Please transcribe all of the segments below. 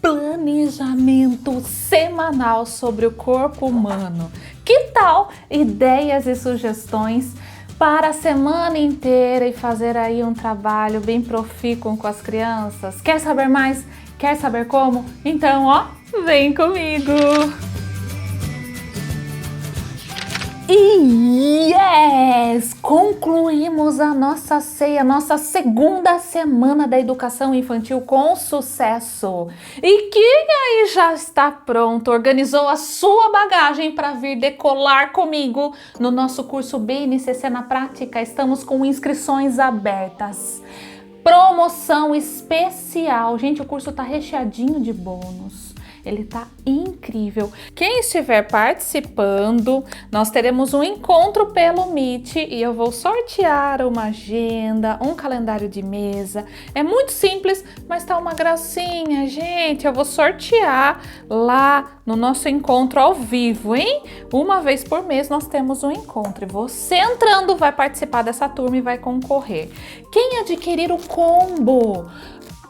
planejamento semanal sobre o corpo humano. Que tal ideias e sugestões para a semana inteira e fazer aí um trabalho bem profícuo com as crianças? Quer saber mais? Quer saber como? Então, ó, vem comigo! E yes! Concluímos a nossa ceia, nossa segunda semana da educação infantil com sucesso. E quem aí já está pronto, organizou a sua bagagem para vir decolar comigo no nosso curso BNCC na prática? Estamos com inscrições abertas. Promoção especial. Gente, o curso tá recheadinho de bônus. Ele tá incrível. Quem estiver participando, nós teremos um encontro pelo Meet e eu vou sortear uma agenda, um calendário de mesa. É muito simples, mas tá uma gracinha, gente. Eu vou sortear lá no nosso encontro ao vivo, hein? Uma vez por mês nós temos um encontro e você entrando vai participar dessa turma e vai concorrer. Quem adquirir o combo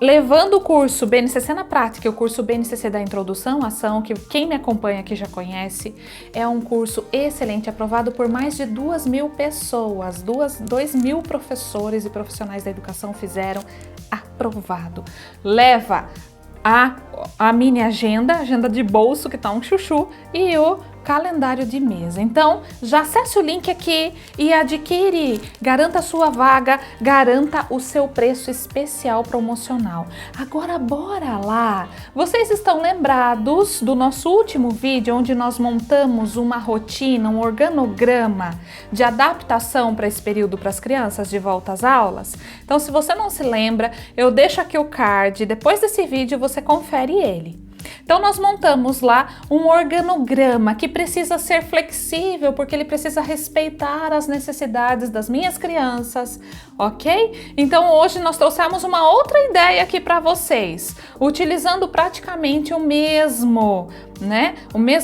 levando o curso BNCC na prática, o curso BNCC da Introdução à Ação, que quem me acompanha aqui já conhece, é um curso excelente, aprovado por mais de 2.000 pessoas, 2.000 professores e profissionais da educação fizeram aprovado. Leva a mini agenda de bolso, que tá um chuchu, e o calendário de mesa. Então, já acesse o link aqui e adquire. Garanta a sua vaga, garanta o seu preço especial promocional. Agora, bora lá! Vocês estão lembrados do nosso último vídeo, onde nós montamos uma rotina, um organograma de adaptação para esse período para as crianças de volta às aulas? Então, se você não se lembra, eu deixo aqui o card. Depois desse vídeo, você confere ele. Então nós montamos lá um organograma que precisa ser flexível, porque ele precisa respeitar as necessidades das minhas crianças, ok? Então hoje nós trouxemos uma outra ideia aqui para vocês, utilizando praticamente o mesmo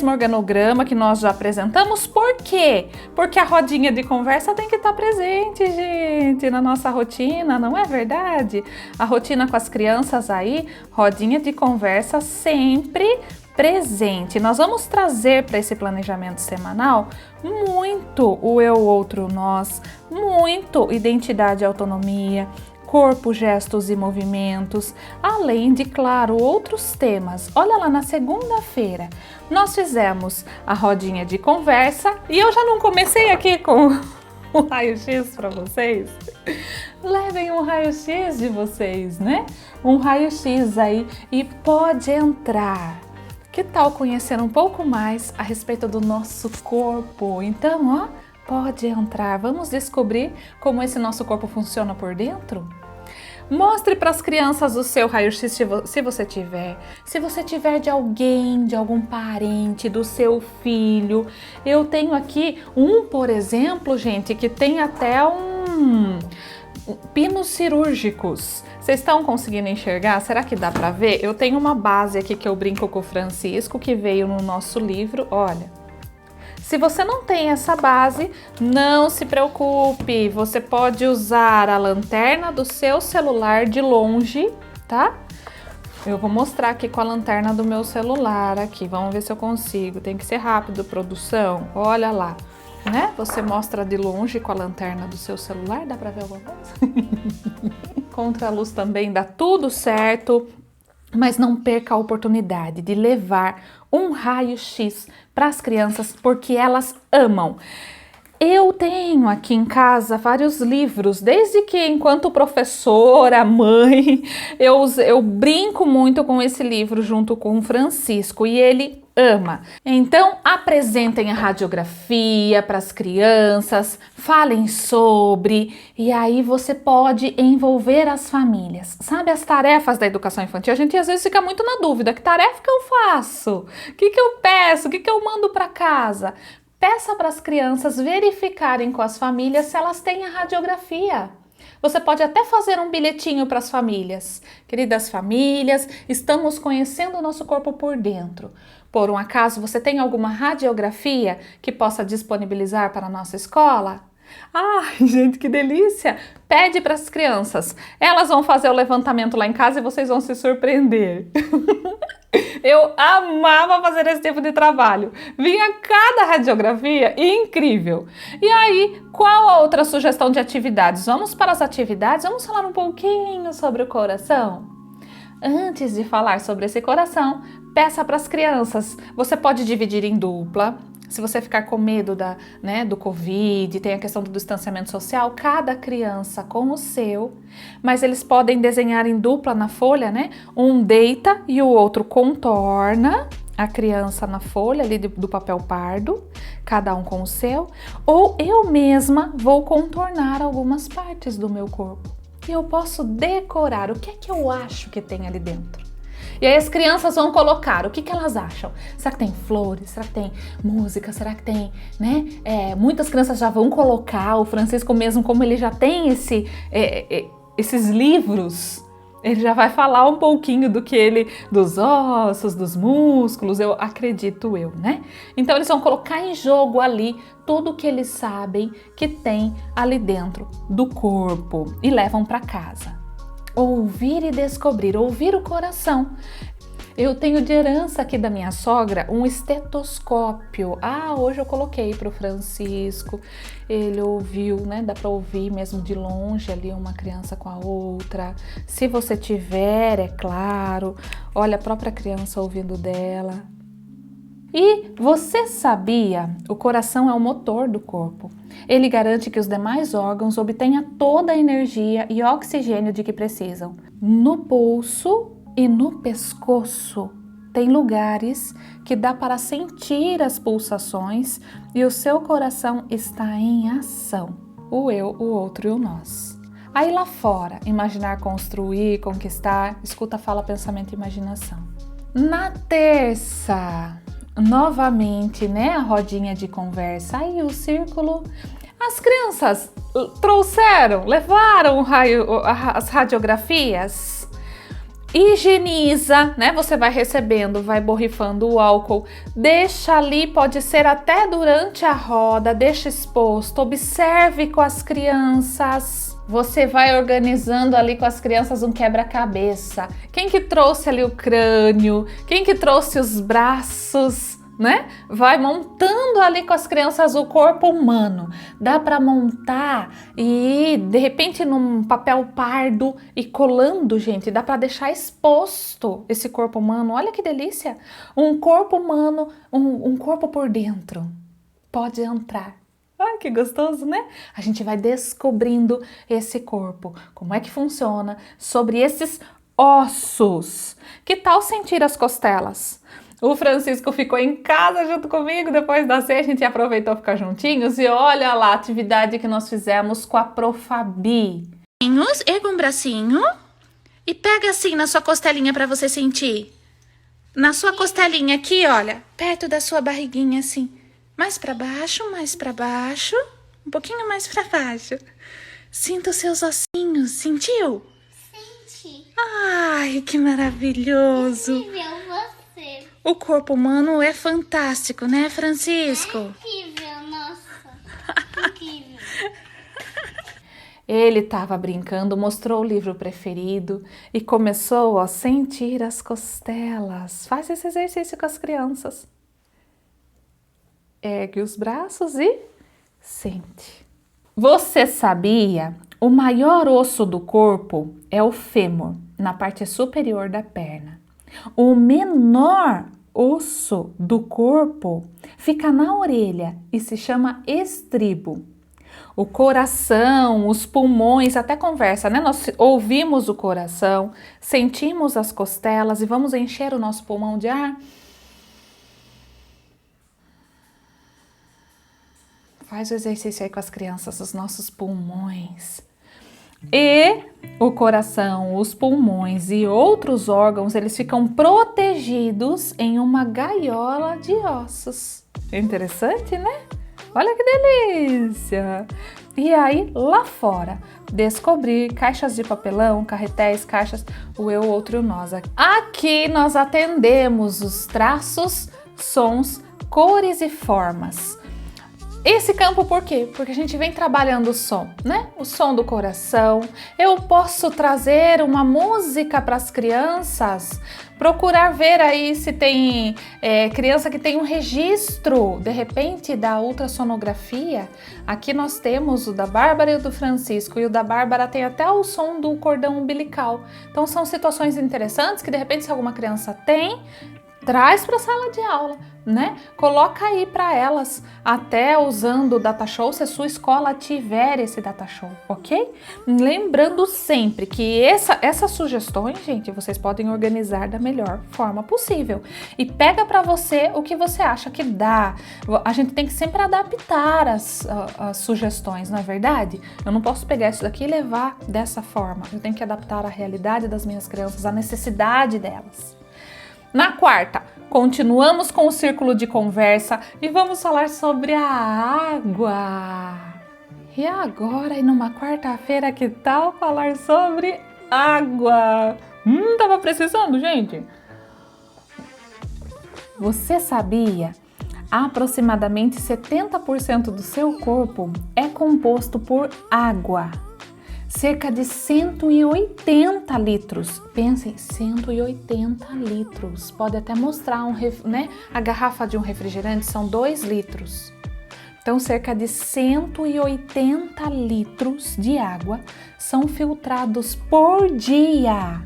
organograma que nós já apresentamos. Por quê? Porque a rodinha de conversa tem que estar presente, gente, na nossa rotina, não é verdade? A rotina com as crianças aí, rodinha de conversa sempre presente. Nós vamos trazer para esse planejamento semanal muito o eu, outro, nós, muito identidade e autonomia, corpo, gestos e movimentos, além de, claro, outros temas. Olha lá, na segunda-feira nós fizemos a rodinha de conversa e eu já não comecei aqui com o raio-x para vocês? Levem um raio-x de vocês, né? Um raio-x aí e pode entrar. Que tal conhecer um pouco mais a respeito do nosso corpo? Então, ó, pode entrar. Vamos descobrir como esse nosso corpo funciona por dentro? Mostre para as crianças o seu raio-x se você tiver. Se você tiver de alguém, de algum parente, do seu filho. Eu tenho aqui por exemplo, gente, que tem até pinos cirúrgicos. Vocês estão conseguindo enxergar? Será que dá para ver? Eu tenho uma base aqui que eu brinco com o Francisco, que veio no nosso livro, olha. Se você não tem essa base, não se preocupe, você pode usar a lanterna do seu celular de longe, tá? Eu vou mostrar aqui com a lanterna do meu celular aqui, vamos ver se eu consigo, tem que ser rápido, produção, olha lá, né? Você mostra de longe com a lanterna do seu celular, dá pra ver alguma coisa? Contra a luz também dá tudo certo. Mas não perca a oportunidade de levar um raio-x para as crianças, porque elas amam. Eu tenho aqui em casa vários livros, desde que enquanto professora, mãe, eu brinco muito com esse livro junto com o Francisco e ele ama. Então apresentem a radiografia para as crianças, falem sobre, e aí você pode envolver as famílias. Sabe as tarefas da educação infantil? A gente às vezes fica muito na dúvida, que tarefa que eu faço? O que eu peço? O que eu mando para casa? Peça para as crianças verificarem com as famílias se elas têm a radiografia. Você pode até fazer um bilhetinho para as famílias. Queridas famílias, estamos conhecendo o nosso corpo por dentro. Por um acaso, você tem alguma radiografia que possa disponibilizar para a nossa escola? Ai, gente, que delícia! Pede para as crianças. Elas vão fazer o levantamento lá em casa e vocês vão se surpreender. Eu amava fazer esse tipo de trabalho. Vinha cada radiografia incrível. E aí, qual a outra sugestão de atividades? Vamos para as atividades? Vamos falar um pouquinho sobre o coração? Antes de falar sobre esse coração, peça para as crianças. Você pode dividir em dupla. Se você ficar com medo do Covid, tem a questão do distanciamento social, cada criança com o seu, mas eles podem desenhar em dupla na folha, né? Um deita e o outro contorna a criança na folha ali do papel pardo, cada um com o seu, ou eu mesma vou contornar algumas partes do meu corpo. E eu posso decorar o que é que eu acho que tem ali dentro. E aí as crianças vão colocar o que elas acham. Será que tem flores? Será que tem música? Será que tem, né? Muitas crianças já vão colocar, o Francisco mesmo, como ele já tem esses livros, ele já vai falar um pouquinho dos ossos, dos músculos, eu acredito, né? Então eles vão colocar em jogo ali tudo que eles sabem que tem ali dentro do corpo e levam para casa. Ouvir e descobrir, ouvir o coração. Eu tenho de herança aqui da minha sogra um estetoscópio. Hoje eu coloquei para o Francisco, ele ouviu, né? Dá para ouvir mesmo de longe ali uma criança com a outra. Se você tiver, é claro, olha a própria criança ouvindo dela. E você sabia? O coração é o motor do corpo. Ele garante que os demais órgãos obtenham toda a energia e oxigênio de que precisam. No pulso e no pescoço tem lugares que dá para sentir as pulsações e o seu coração está em ação. O eu, o outro e o nós. Aí lá fora, imaginar, construir, conquistar, escuta, fala, pensamento e imaginação. Na terça, novamente, né, a rodinha de conversa, aí o círculo. As crianças levaram as radiografias. Higieniza, né? Você vai recebendo, vai borrifando o álcool, deixa ali, pode ser até durante a roda, deixa exposto, observe com as crianças. Você vai organizando ali com as crianças um quebra-cabeça. Quem que trouxe ali o crânio? Quem que trouxe os braços? Né? Vai montando ali com as crianças o corpo humano. Dá para montar e de repente num papel pardo e colando, gente, dá para deixar exposto esse corpo humano. Olha que delícia! Um corpo humano, um corpo por dentro. Pode entrar. Ai, que gostoso, né? A gente vai descobrindo esse corpo, como é que funciona, sobre esses ossos. Que tal sentir as costelas? O Francisco ficou em casa junto comigo, depois da ceia a gente aproveitou ficar juntinhos e olha lá a atividade que nós fizemos com a Profabi. Erga um bracinho e pega assim na sua costelinha para você sentir. Na sua costelinha aqui, olha, perto da sua barriguinha assim. Mais para baixo, um pouquinho mais para baixo. Sinta os seus ossinhos, sentiu? Senti. Ai, que maravilhoso. Incrível você. O corpo humano é fantástico, né, Francisco? Incrível, nossa. Incrível. Ele estava brincando, mostrou o livro preferido e começou a sentir as costelas. Faz esse exercício com as crianças. Ergue os braços e sente. Você sabia? O maior osso do corpo é o fêmur, na parte superior da perna. O menor osso do corpo fica na orelha e se chama estribo. O coração, os pulmões, até conversa, né? Nós ouvimos o coração, sentimos as costelas e vamos encher o nosso pulmão de ar. Faz o exercício aí com as crianças, os nossos pulmões. E o coração, os pulmões e outros órgãos, eles ficam protegidos em uma gaiola de ossos. Interessante, né? Olha que delícia! E aí, lá fora, descobrir caixas de papelão, carretéis, caixas, o eu, o outro e o nós. Aqui nós atendemos os traços, sons, cores e formas. Esse campo por quê? Porque a gente vem trabalhando o som, né? O som do coração. Eu posso trazer uma música para as crianças, procurar ver aí se tem criança que tem um registro, de repente, da ultrassonografia. Aqui nós temos o da Bárbara e o do Francisco, e o da Bárbara tem até o som do cordão umbilical. Então são situações interessantes que, de repente, se alguma criança tem, traz para a sala de aula, né? Coloca aí para elas, até usando o data show, se a sua escola tiver esse data show, ok? Lembrando sempre que essas sugestões, gente, vocês podem organizar da melhor forma possível. E pega para você o que você acha que dá. A gente tem que sempre adaptar as sugestões, não é verdade? Eu não posso pegar isso daqui e levar dessa forma. Eu tenho que adaptar a realidade das minhas crianças, a necessidade delas. Na quarta, continuamos com o círculo de conversa e vamos falar sobre a água. E agora, e numa quarta-feira, que tal falar sobre água? Tava precisando, gente. Você sabia? Aproximadamente 70% do seu corpo é composto por água. Cerca de 180 litros. Pensem, 180 litros. Pode até mostrar a garrafa de um refrigerante são 2 litros. Então, cerca de 180 litros de água são filtrados por dia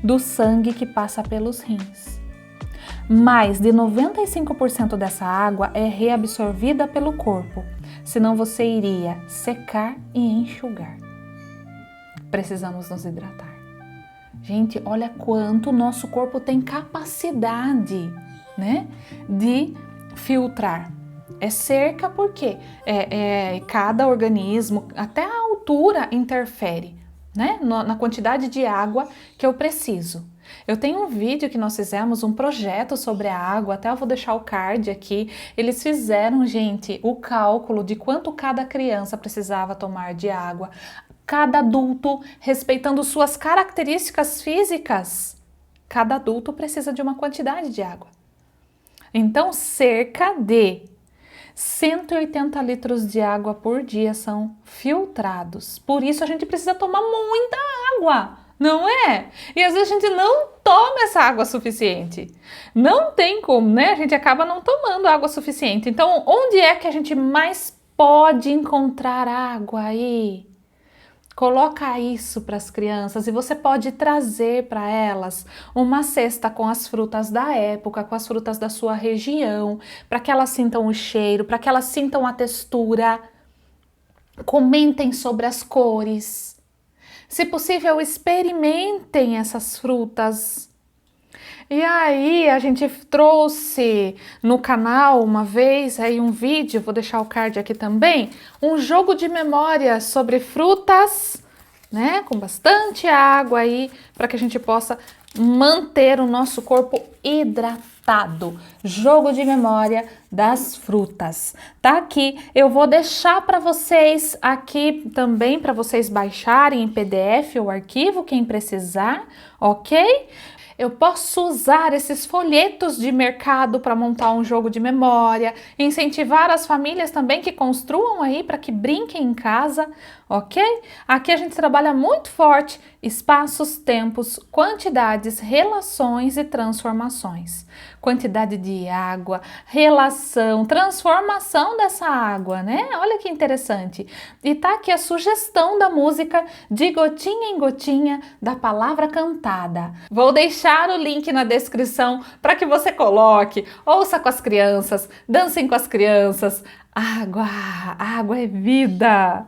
do sangue que passa pelos rins. Mais de 95% dessa água é reabsorvida pelo corpo, senão você iria secar e enxugar. Precisamos nos hidratar. Gente, olha quanto o nosso corpo tem capacidade, né, de filtrar. É cerca porque cada organismo, até a altura interfere, né, na quantidade de água que eu preciso. Eu tenho um vídeo que nós fizemos, um projeto sobre a água, até eu vou deixar o card aqui. Eles fizeram, gente, o cálculo de quanto cada criança precisava tomar de água, cada adulto respeitando suas características físicas. Cada adulto precisa de uma quantidade de água. Então, cerca de 180 litros de água por dia são filtrados. Por isso a gente precisa tomar muita água, não é? E às vezes a gente não toma essa água suficiente. Não tem como, né? A gente acaba não tomando água suficiente. Então, onde é que a gente mais pode encontrar água aí? Coloca isso para as crianças e você pode trazer para elas uma cesta com as frutas da época, com as frutas da sua região, para que elas sintam o cheiro, para que elas sintam a textura. Comentem sobre as cores. Se possível, experimentem essas frutas. E aí a gente trouxe no canal uma vez aí um vídeo, vou deixar o card aqui também, um jogo de memória sobre frutas, né, com bastante água aí, para que a gente possa manter o nosso corpo hidratado. Jogo de memória das frutas. Tá aqui, eu vou deixar para vocês aqui também, para vocês baixarem em PDF o arquivo, quem precisar, ok? Eu posso usar esses folhetos de mercado para montar um jogo de memória, incentivar as famílias também que construam aí para que brinquem em casa, ok? Aqui a gente trabalha muito forte espaços, tempos, quantidades, relações e transformações. Quantidade de água, relação, transformação dessa água, né? Olha que interessante. E tá aqui a sugestão da música De Gotinha em Gotinha, da palavra cantada. Vou deixar o link na descrição para que você coloque, ouça com as crianças, dancem com as crianças. Água é vida!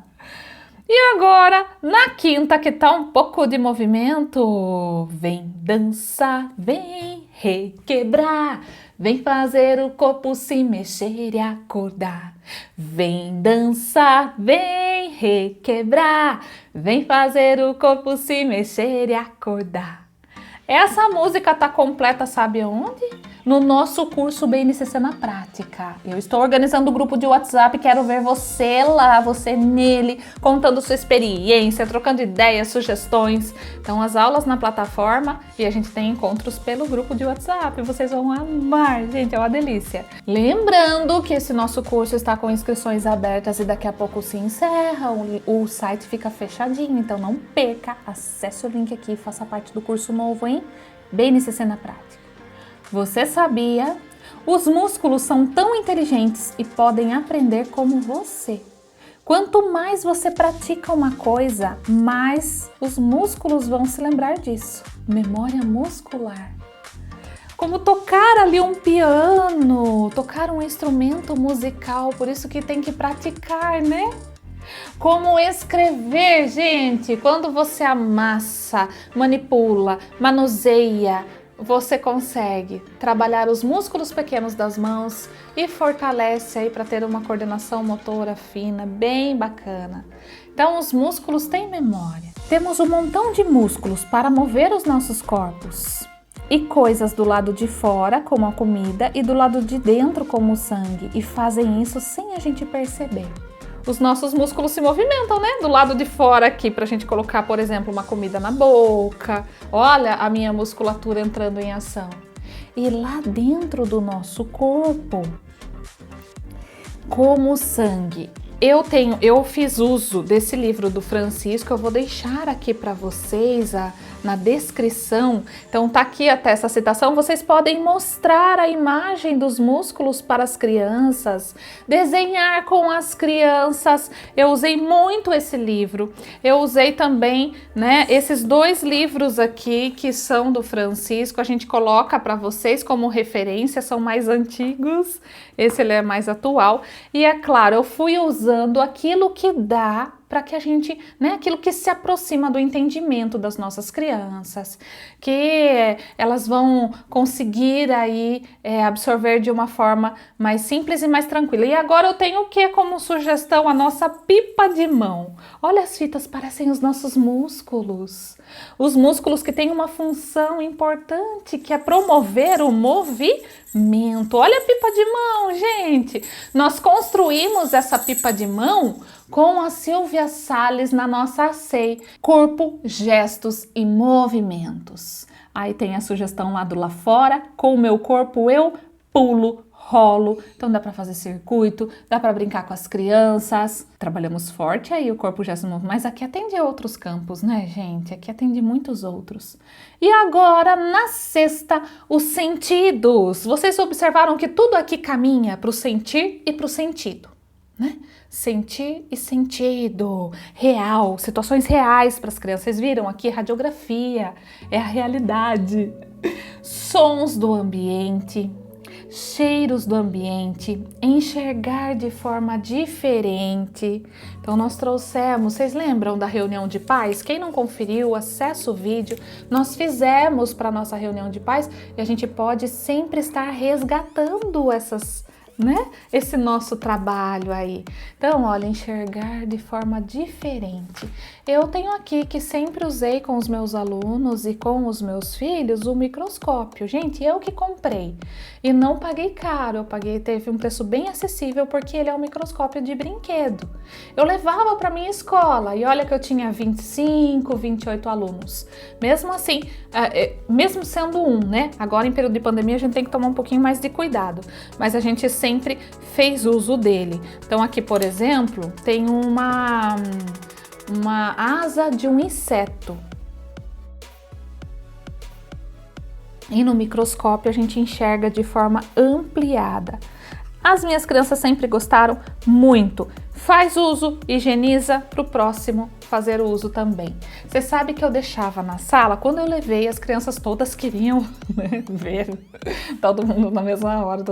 E agora, na quinta, que tá um pouco de movimento, vem dançar, vem requebrar, vem fazer o corpo se mexer e acordar. Vem dançar, vem requebrar, vem fazer o corpo se mexer e acordar. Essa música tá completa, sabe onde? no nosso curso BNCC na prática. Eu estou organizando um grupo de WhatsApp, quero ver você lá, você nele, contando sua experiência, trocando ideias, sugestões. Então as aulas na plataforma e a gente tem encontros pelo grupo de WhatsApp. Vocês vão amar, gente, é uma delícia. Lembrando que esse nosso curso está com inscrições abertas e daqui a pouco se encerra, o site fica fechadinho, então não perca, acesse o link aqui e faça parte do curso novo, hein? BNCC na prática. Você sabia? Os músculos são tão inteligentes e podem aprender como você. Quanto mais você pratica uma coisa, mais os músculos vão se lembrar disso. Memória muscular. Como tocar ali um piano, tocar um instrumento musical, por isso que tem que praticar, né? Como escrever, gente, quando você amassa, manipula, manuseia, você consegue trabalhar os músculos pequenos das mãos e fortalece aí para ter uma coordenação motora fina, bem bacana. Então, os músculos têm memória. Temos um montão de músculos para mover os nossos corpos. E coisas do lado de fora, como a comida, e do lado de dentro, como o sangue, e fazem isso sem a gente perceber. Os nossos músculos se movimentam, né? Do lado de fora aqui, pra gente colocar, por exemplo, uma comida na boca. Olha a minha musculatura entrando em ação. E lá dentro do nosso corpo, como o sangue. Eu fiz uso desse livro do Francisco, eu vou deixar aqui para vocês na descrição. Então tá aqui até essa citação, vocês podem mostrar a imagem dos músculos para as crianças, desenhar com as crianças. Eu usei muito esse livro. Eu usei também, né, esses dois livros aqui que são do Francisco, a gente coloca para vocês como referência, são mais antigos. Esse ele é mais atual. E é claro, eu fui usando aquilo que dá para que a gente, né, aquilo que se aproxima do entendimento das nossas crianças, que elas vão conseguir aí absorver de uma forma mais simples e mais tranquila. E agora eu tenho o que como sugestão? A nossa pipa de mão. Olha, as fitas parecem os nossos músculos. Os músculos que têm uma função importante, que é promover o movimento. Olha a pipa de mão, gente. Nós construímos essa pipa de mão com a Silvia Salles na nossa SEI, Corpo, Gestos e Movimentos. Aí tem a sugestão lá fora, com o meu corpo eu pulo, rolo, então dá para fazer circuito, dá para brincar com as crianças. Trabalhamos forte aí o corpo, gesto e movimento, mas aqui atende outros campos, né, gente? Aqui atende muitos outros. E agora, na sexta, os sentidos. Vocês observaram que tudo aqui caminha para o sentir e para o sentido, né? Sentir e sentido, real, situações reais para as crianças. Vocês viram aqui, radiografia, é a realidade. Sons do ambiente, cheiros do ambiente, enxergar de forma diferente. Então nós trouxemos, vocês lembram da reunião de pais? Quem não conferiu, acessa o vídeo. Nós fizemos para nossa reunião de pais e a gente pode sempre estar resgatando esse nosso trabalho aí. Então, olha, enxergar de forma diferente. Eu tenho aqui que sempre usei com os meus alunos e com os meus filhos o microscópio. Gente, eu que comprei e não paguei caro, teve um preço bem acessível porque ele é um microscópio de brinquedo. Eu levava para minha escola e olha que eu tinha 25, 28 alunos. Mesmo assim, mesmo sendo né? Agora em período de pandemia a gente tem que tomar um pouquinho mais de cuidado, mas a gente sempre fez uso dele. Então aqui, por exemplo, tem uma asa de um inseto. E no microscópio a gente enxerga de forma ampliada. As minhas crianças sempre gostaram muito. Faz uso, higieniza para o próximo fazer o uso também. Você sabe que eu deixava na sala, quando eu levei, as crianças todas queriam ver todo mundo na mesma hora.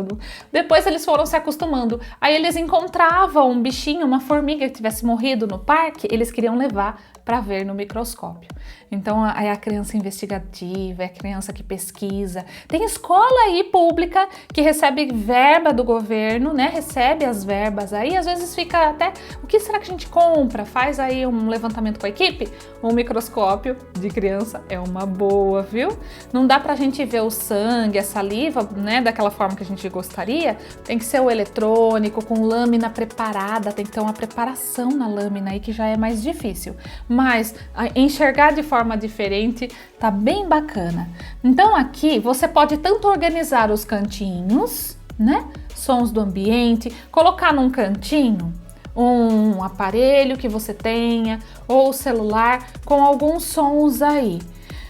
Depois eles foram se acostumando. Aí eles encontravam um bichinho, uma formiga que tivesse morrido no parque, eles queriam levar para ver no microscópio. Então, é a criança investigativa, é a criança que pesquisa. Tem escola aí pública que recebe verba do governo, né? Recebe as verbas aí, às vezes fica até, o que será que a gente compra? Faz aí um levantamento levantamento com a equipe, um microscópio de criança é uma boa, viu? Não dá pra gente ver o sangue, a saliva, né, daquela forma que a gente gostaria. Tem que ser o eletrônico, com lâmina preparada, tem que ter uma preparação na lâmina aí que já é mais difícil. Mas enxergar de forma diferente tá bem bacana. Então aqui você pode tanto organizar os cantinhos, né? Sons do ambiente, colocar num cantinho um aparelho que você tenha ou celular com alguns sons aí.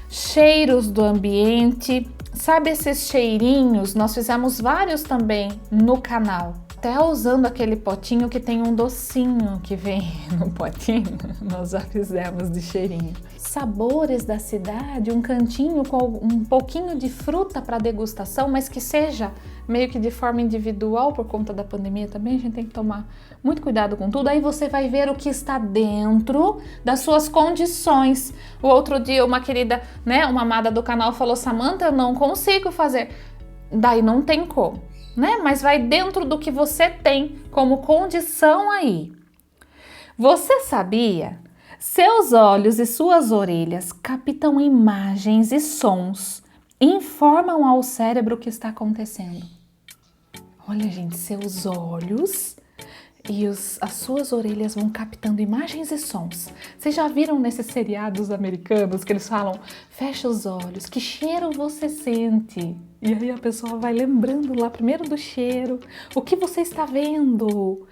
Cheiros do ambiente, sabe esses cheirinhos? Nós fizemos vários também no canal. Até usando aquele potinho que tem um docinho que vem no potinho, nós já fizemos de cheirinho. Sabores da cidade, um cantinho com um pouquinho de fruta para degustação, mas que seja meio que de forma individual por conta da pandemia também, a gente tem que tomar muito cuidado com tudo. Aí você vai ver o que está dentro das suas condições. O outro dia uma querida, né, uma amada do canal falou: Samantha, eu não consigo fazer. Daí não tem como, né? Mas vai dentro do que você tem como condição aí. Você sabia? Seus olhos e suas orelhas captam imagens e sons, informam ao cérebro o que está acontecendo. Olha, gente, seus olhos e as suas orelhas vão captando imagens e sons. Vocês já viram nesses seriados americanos que eles falam: fecha os olhos, que cheiro você sente? E aí a pessoa vai lembrando lá primeiro do cheiro, o que você está vendo.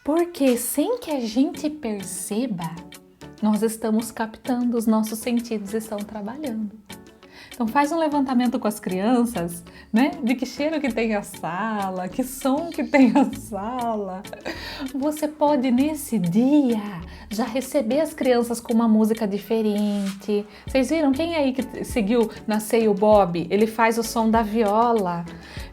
Porque sem que a gente perceba, nós estamos captando, os nossos sentidos estão trabalhando. Então faz um levantamento com as crianças, né? De que cheiro que tem a sala, que som que tem a sala. Você pode nesse dia já receber as crianças com uma música diferente. Vocês viram quem aí que seguiu na Sei o Bob? Ele faz o som da viola.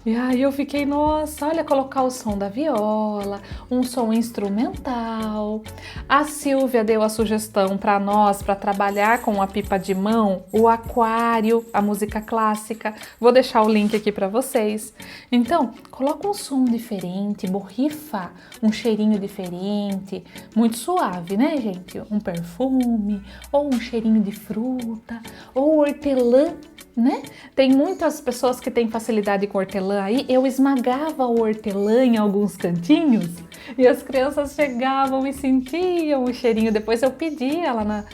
E aí eu fiquei, nossa, olha, colocar o som da viola, um som instrumental. A Silvia deu a sugestão para nós, para trabalhar com a pipa de mão, o aquário, a música clássica. Vou deixar o link aqui para vocês. Então, coloca um som diferente, borrifa um cheirinho diferente, muito suave, né, gente? Um perfume, ou um cheirinho de fruta, ou hortelã, né? Tem muitas pessoas que têm facilidade com hortelã aí. Eu esmagava o hortelã em alguns cantinhos e as crianças chegavam e sentiam o cheirinho. Depois eu pedia lá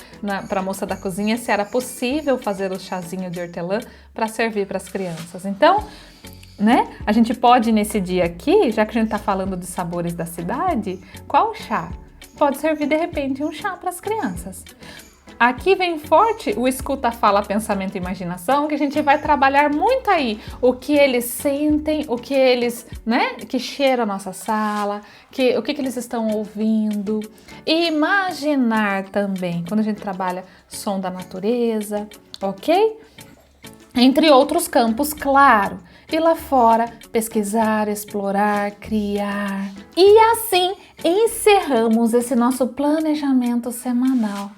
para a moça da cozinha se era possível fazer o chazinho de hortelã para servir para as crianças. Então, né? A gente pode nesse dia aqui, já que a gente tá falando de sabores da cidade, qual chá? Pode servir de repente um chá para as crianças. Aqui vem forte o escuta, fala, pensamento e imaginação, que a gente vai trabalhar muito aí. O que eles sentem, o que eles, né? Que cheira a nossa sala, o que eles estão ouvindo. E imaginar também, quando a gente trabalha som da natureza, ok? Entre outros campos, claro. E lá fora, pesquisar, explorar, criar. E assim encerramos esse nosso planejamento semanal.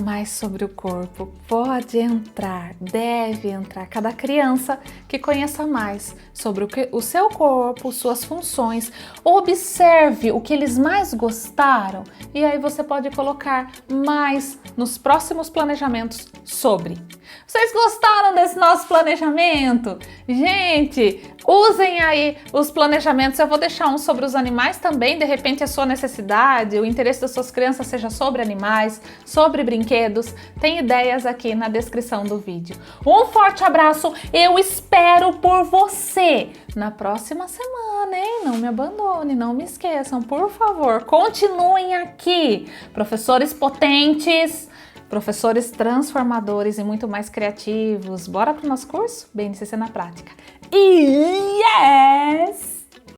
Mas sobre o corpo, pode entrar, deve entrar cada criança que conheça mais sobre o seu corpo, suas funções. Observe o que eles mais gostaram e aí você pode colocar mais nos próximos planejamentos sobre. Vocês gostaram desse nosso planejamento? Gente, usem aí os planejamentos. Eu vou deixar um sobre os animais também, de repente a sua necessidade, o interesse das suas crianças seja sobre animais, sobre brinquedos. Tem ideias aqui na descrição do vídeo. Um forte abraço, eu espero por você na próxima semana, hein? Não me abandone, não me esqueçam, por favor, continuem aqui. Professores potentes, professores transformadores e muito mais criativos. Bora pro nosso curso? BNCC na prática. Yes!